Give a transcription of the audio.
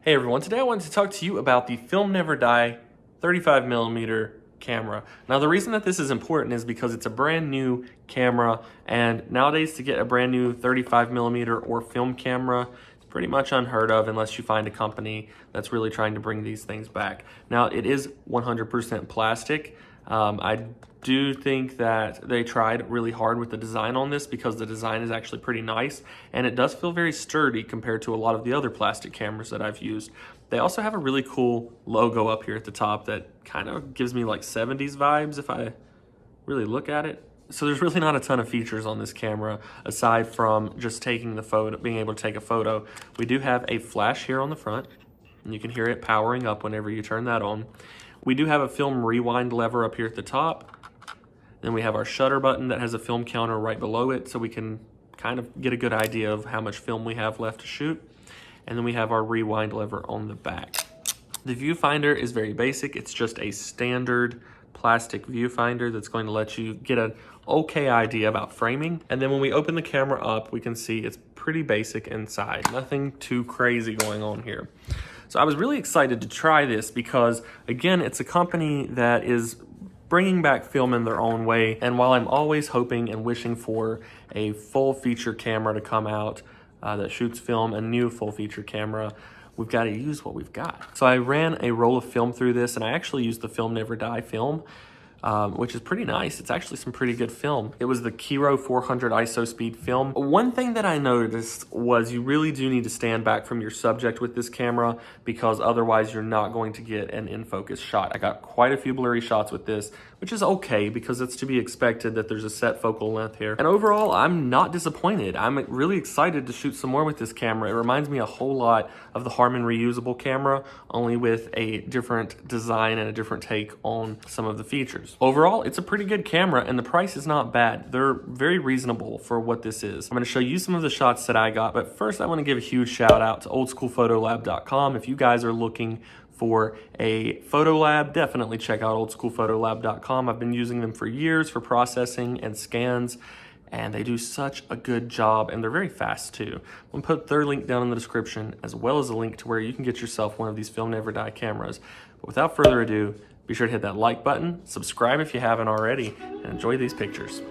Hey everyone, today I wanted to talk to you about the Film Never Die 35mm camera. Now the reason that this is important is because it's a brand new camera, and nowadays to get a brand new 35mm or film camera is pretty much unheard of unless you find a company that's really trying to bring these things back. Now it is 100% plastic. I do think that they tried really hard with the design on this because the design is actually pretty nice and it does feel very sturdy compared to a lot of the other plastic cameras that I've used. They also have a really cool logo up here at the top that kind of gives me like 70s vibes if I really look at it. So there's really not a ton of features on this camera aside from just taking the photo, being able to take a photo. We do have a flash here on the front and you can hear it powering up whenever you turn that on. We do have a film rewind lever up here at the top. Then we have our shutter button that has a film counter right below it so we can kind of get a good idea of how much film we have left to shoot. And then we have our rewind lever on the back. The viewfinder is very basic. It's just a standard plastic viewfinder that's going to let you get an okay idea about framing. And then when we open the camera up, we can see it's pretty basic inside. Nothing too crazy going on here. So I was really excited to try this because, again, it's a company that is bringing back film in their own way. And while I'm always hoping and wishing for a full feature camera to come out that shoots film, a new full feature camera, we've got to use what we've got. So I ran a roll of film through this, and I actually used the Film Never Die film, which is pretty nice. It's actually some pretty good film. It was the Kiro 400 ISO speed film. One thing that I noticed was you really do need to stand back from your subject with this camera because otherwise you're not going to get an in-focus shot. I got quite a few blurry shots with this, which is okay because it's to be expected that there's a set focal length here. And overall, I'm not disappointed. I'm really excited to shoot some more with this camera. It reminds me a whole lot of the Harman reusable camera, only with a different design and a different take on some of the features. Overall, it's a pretty good camera and the price is not bad. They're very reasonable for what this is. I'm gonna show you some of the shots that I got, but first I wanna give a huge shout out to oldschoolphotolab.com. If you guys are looking for a photo lab, definitely check out oldschoolphotolab.com. I've been using them for years for processing and scans, and they do such a good job, and they're very fast too. I'm gonna put their link down in the description, as well as a link to where you can get yourself one of these Film Never Die cameras. But without further ado, be sure to hit that like button, subscribe if you haven't already, and enjoy these pictures.